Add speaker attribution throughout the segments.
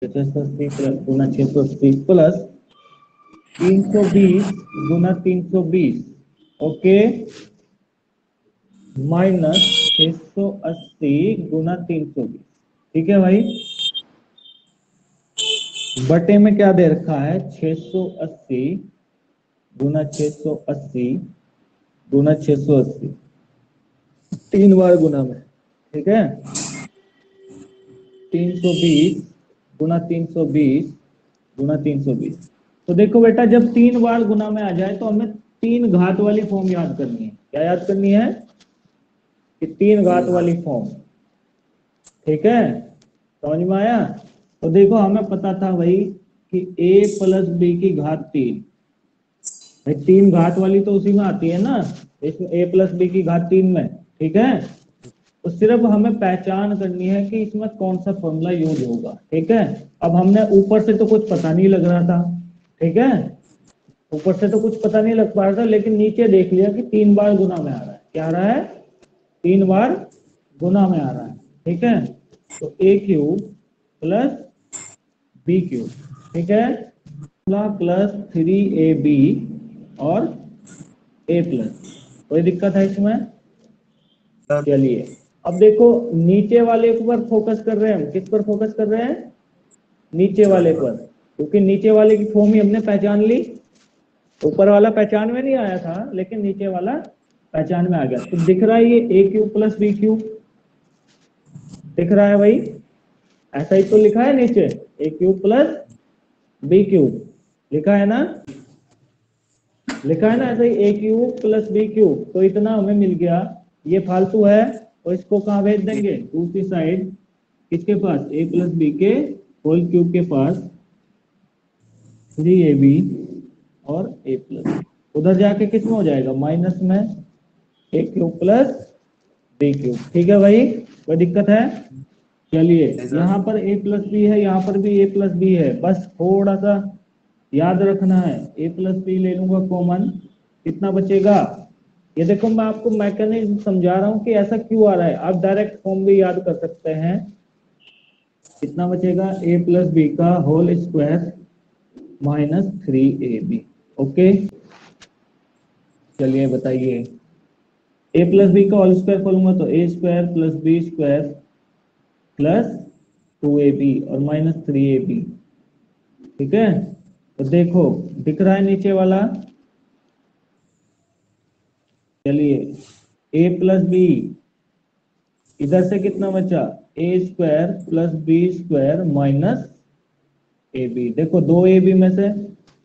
Speaker 1: 680 plus गुना 680 plus 320 गुना 320, okay, minus 680 गुना 320। ठीक है भाई, बटे में क्या दे रखा है, 680 गुना 680 गुना 680, 3 बार गुना में, ठीक है, 320 गुना 320 गुना 320। तो देखो बेटा, जब 3 बार गुना में आ जाए तो हमें 3 घात वाली फॉर्म याद करनी है। क्या याद करनी है, कि 3 घात वाली फॉर्म। ठीक है, समझ में आया। तो देखो हमें पता था भाई कि a प्लस बी की घात 3, भाई 3 घात वाली तो उसी में आती है ना, इसमें a प्लस बी की घात 3 में। ठीक है, तो सिर्फ हमें पहचान करनी है कि इसमें कौन सा फॉर्मूला यूज होगा। ठीक है, अब हमने ऊपर से तो कुछ पता नहीं लग रहा था, ठीक है, ऊपर से तो कुछ पता नहीं लग पा रहा था, लेकिन नीचे देख लिया कि 3 बार गुना में आ रहा है। क्या आ रहा है, 3 बार गुना में आ रहा है। ठीक है, तो a cube plus B cube, ठीक है, प्लस 3ab और a प्लस। कोई दिक्कत है इसमें? चलिए, अब देखो नीचे वाले पर फोकस कर रहे हैं हम। किस पर फोकस कर रहे हैं, नीचे वाले पर, क्योंकि नीचे वाले की फॉर्म ही हमने पहचान ली। ऊपर वाला पहचान में नहीं आया था, लेकिन नीचे वाला पहचान में आ गया। तो दिख रहा है ये a cube plus B cube, दिख रहा है भाई, ऐसा ही तो लिखा है नीचे, a cube plus B cube लिखा है ना, लिखा है ना ऐसे ही, a cube plus B cube. तो इतना हमें मिल गया, ये फालतू है तो इसको कहाँ भेज देंगे, दूसरी साइड, किसके पास, a प्लस बी के होल क्यूब के पास, 3ab और a प्लस। उधर जाके किस में हो जाएगा, माइनस में, a cube plus B cube. ठीक है भाई, कोई दिक्कत है? चलिए, यहाँ पर a प्लस बी है, यहाँ पर भी a प्लस बी है, बस थोड़ा सा याद रखना है। a प्लस बी ले लूंगा कॉमन, कितना बचेगा, ये देखो मैं आपको मैकेनिज्म समझा रहा हूँ कि ऐसा क्यों आ रहा है। आप डायरेक्ट फॉर्म भी याद कर सकते हैं। कितना बचेगा, a प्लस बी का whole square minus 3ab। Okay, चलिए बताइए, a प्लस बी का होल स्क्वायर खोलूंगा तो a square plus B square plus 2ab और माइनस 3ab। ठीक है, तो देखो दिख रहा है नीचे वाला। चलिए, a प्लस बी, इधर से कितना बचा, a square plus B square minus A B. देखो 2ab में से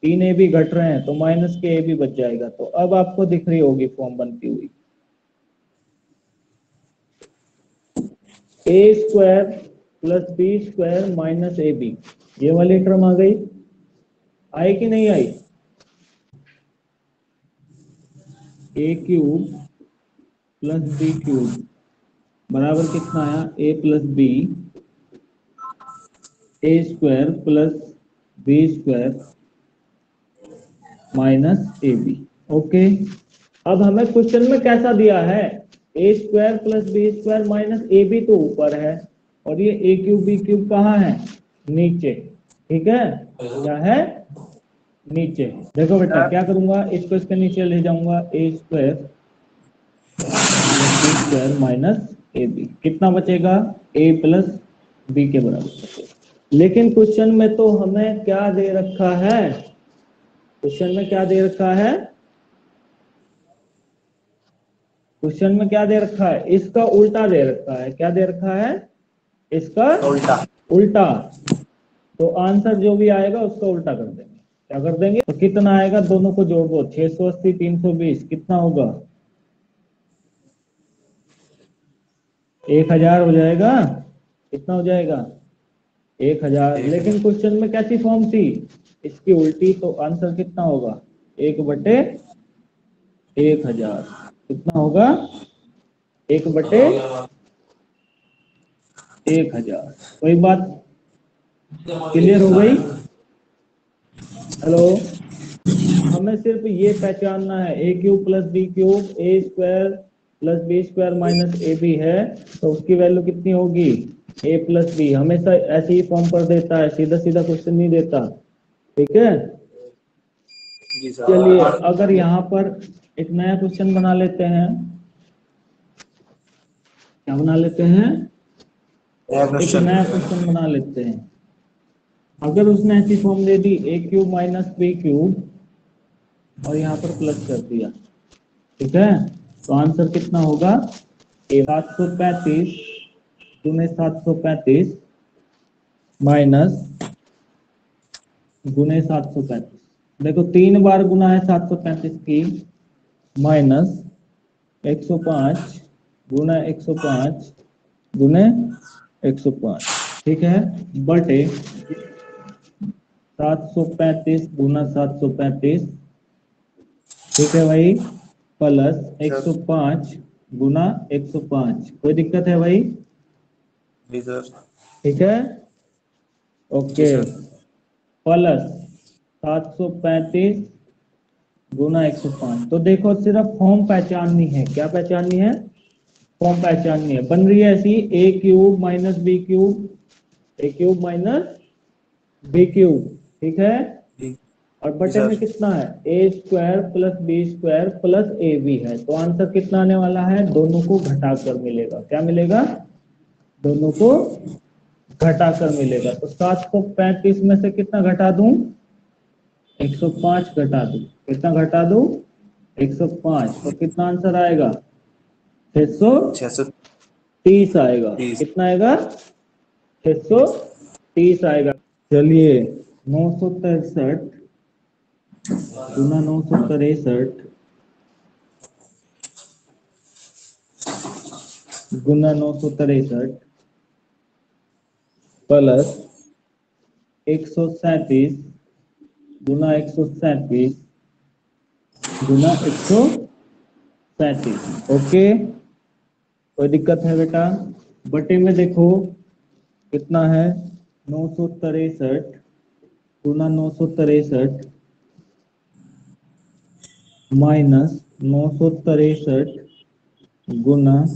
Speaker 1: 3ab घट रहे हैं तो माइनस के ab बच जाएगा। तो अब आपको दिख रही होगी फॉर्म बनती हुई, a square plus B square minus A B, ये वाली टर्म आ गई, आई कि नहीं आई, a cube plus B cube बराबर कितना आया, a plus B, A square plus B square minus A B. Okay, अब हमें क्वेश्चन में कैसा दिया है, A square plus B square minus A B तो ऊपर है, और ये ए क्यूब बी क्यूब कहाँ है, नीचे। ठीक है, क्या है, नीचे। देखो बेटा क्या करूंगा, इसको इसके नीचे ले जाऊंगा, A square plus B square minus A B, कितना बचेगा, ए प्लस बी के बराबर। लेकिन क्वेश्चन में तो हमें क्या दे रखा है, क्वेश्चन में क्या दे रखा है, क्वेश्चन में क्या दे रखा है, इसका उल्टा दे रखा है। क्या दे रखा है, इसका उल्टा, उल्टा। तो आंसर जो भी आएगा उसका उल्टा कर देंगे। क्या कर देंगे, तो कितना आएगा, दोनों को जोड़ दो, 680 320 कितना होगा, 1000 हो जाएगा। कितना हो जाएगा, 1000। लेकिन क्वेश्चन में कैसी फॉर्म थी, इसकी उल्टी, तो आंसर कितना होगा, 1/1000। कितना होगा, 1/1000। कोई बात क्लियर हो गई? हेलो, हमें सिर्फ ये पहचानना है, A cube plus B cube A square plus B square minus A B है, तो उसकी वैल्यू कितनी होगी, ए प्लस बी हमेशा ऐसे ही फॉर्म पर देता है, सीधा सीधा क्वेश्चन नहीं देता। ठीक है,
Speaker 2: जी सर।
Speaker 1: चलिए अगर यहाँ पर एक नया क्वेश्चन बना लेते हैं, क्या बना लेते हैं, एक नया क्वेश्चन बना लेते हैं। अगर उसने ऐसी फॉर्म दे दी ए क्यूब माइनस बी क्यूब और यहाँ पर प्लस कर दिया, ठीक है, तो आंसर कितना होगा, 735 गुने 735 माइनस गुने 735। देखो 3 बार गुना है 735 की, माइनस 105 गुना 105 गुने 105, ठीक है, बटे 735 गुना 735, ठीक है भाई, प्लस 105 गुना 105। कोई दिक्कत है भाई?
Speaker 2: जी सर।
Speaker 1: ठीक है, ओके, प्लस 735 गुना 105। तो देखो सिर्फ फॉर्म पहचाननी है, क्या पहचाननी है, फॉर्म पहचाननी है। बन रही है ऐसी, A cube minus B cube, A cube minus B cube, ठीक है, और बटे में कितना है, A square plus B square plus A B है। तो आंसर कितना आने वाला है, दोनों को घटाकर मिलेगा। क्या मिलेगा, दोनों को घटाकर मिलेगा। तो 735 में से कितना घटा दूं, 105 घटा दूं, कितना घटा दूं, 105, तो कितना आंसर आएगा, 630 आएगा। कितना आएगा, 630 आएगा। चलिए 963 गुना 963 गुना 963 प्लस 137 गुना 137 गुना 137। ओके, कोई दिक्कत है बेटा? बटे में देखो कितना है, 963 गुना 963 माइनस 963 गुना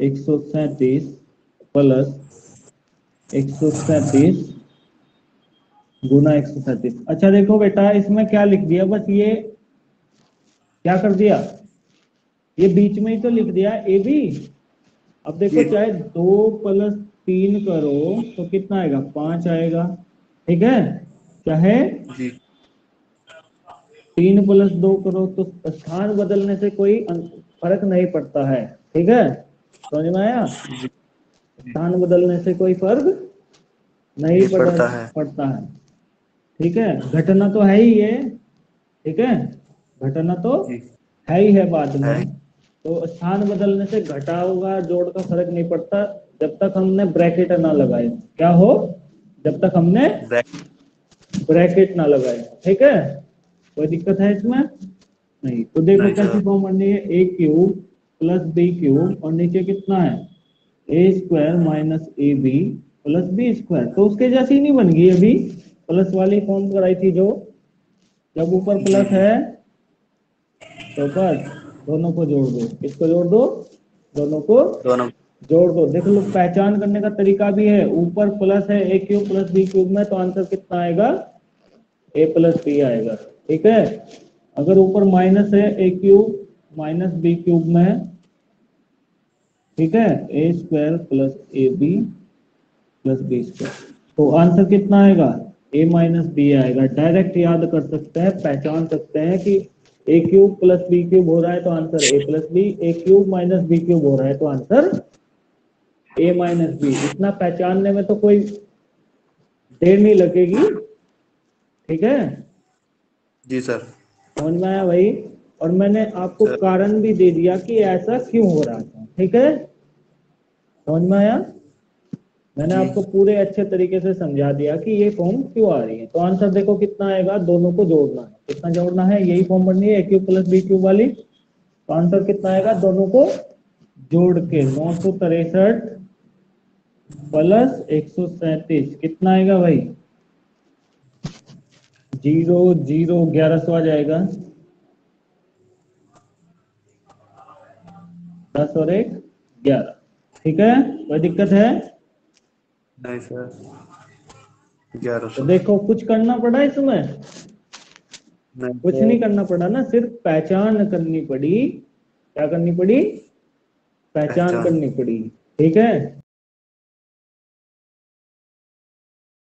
Speaker 1: 137 प्लस 137 गुना 137। अच्छा देखो बेटा, इसमें क्या लिख दिया, बस ये क्या कर दिया, ये बीच में ही तो लिख दिया ए बी। अब देखो चाहे 2 प्लस 3 करो तो कितना आएगा, 5 आएगा, ठीक है, चाहे 3 प्लस 2 करो तो स्थान बदलने से कोई फर्क नहीं पड़ता है, ठीक है, समझ में आया, स्थान बदलने से कोई फर्क नहीं पड़ता है, ठीक है, घटना तो है ही है, ठीक है, घटना तो है ही है बाद में। तो स्थान बदलने से घटा होगा जोड़ का फर्क नहीं पड़ता, जब तक हमने ब्रैकेट ना लगाए। क्या हो, जब तक हमने ब्रैकेट ना लगाए, ठीक है, कोई दिक्कत है इसमें नहीं। तो देखो कैसी फॉर्म बननी है, A cube plus B cube और नीचे कितना है, A square minus A B plus B square. तो उसके जैसी नहीं बन गई अभी, प्लस वाली फॉर्म कराई थी जो, जब ऊपर प्लस है तो बस दोनों को जोड़ दो, किसको जोड़ दो, दोनों को जोड़ दो। देख लो पहचान करने का तरीका भी है, ऊपर प्लस है A cube plus B cube में, तो आंसर कितना आएगा, ए प्लस बी आएगा, ठीक है। अगर ऊपर माइनस है A cube minus B cube में, ठीक है, A square plus A B plus B square, तो आंसर कितना आएगा, ए माइनस बी आएगा। डायरेक्ट याद कर सकते हैं, पहचान सकते हैं कि A cube plus B cube हो रहा है तो answer A plus B, A cube minus B cube हो रहा है तो आंसर ए माइनस बी। इतना पहचानने में तो कोई देर नहीं लगेगी, ठीक है,
Speaker 2: जी सर,
Speaker 1: समझ में आया भाई? और मैंने आपको कारण भी दे दिया कि ऐसा क्यों हो रहा था, ठीक है, समझ में आया? मैंने आपको पूरे अच्छे तरीके से समझा दिया कि ये फॉर्म क्यों आ रही है। तो आंसर देखो कितना आएगा, दोनों को जोड़ना है, कितना जोड़ना है, यही फॉर्म बननी है A cube plus B cube वाली। तो आंसर कितना आएगा, दोनों को जोड़ के 963 प्लस 137 कितना आएगा भाई, 0 0 1100 आ जाएगा, 10 और 1 11, ठीक है, कोई दिक्कत है?
Speaker 2: नहीं सर 1100।
Speaker 1: तो देखो कुछ करना पड़ा इसमें,
Speaker 2: नहीं
Speaker 1: कुछ
Speaker 2: सर।
Speaker 1: नहीं करना पड़ा ना, सिर्फ पहचान करनी पड़ी। क्या करनी पड़ी? पहचान
Speaker 2: पहचान।
Speaker 1: करनी पड़ी। ठीक है।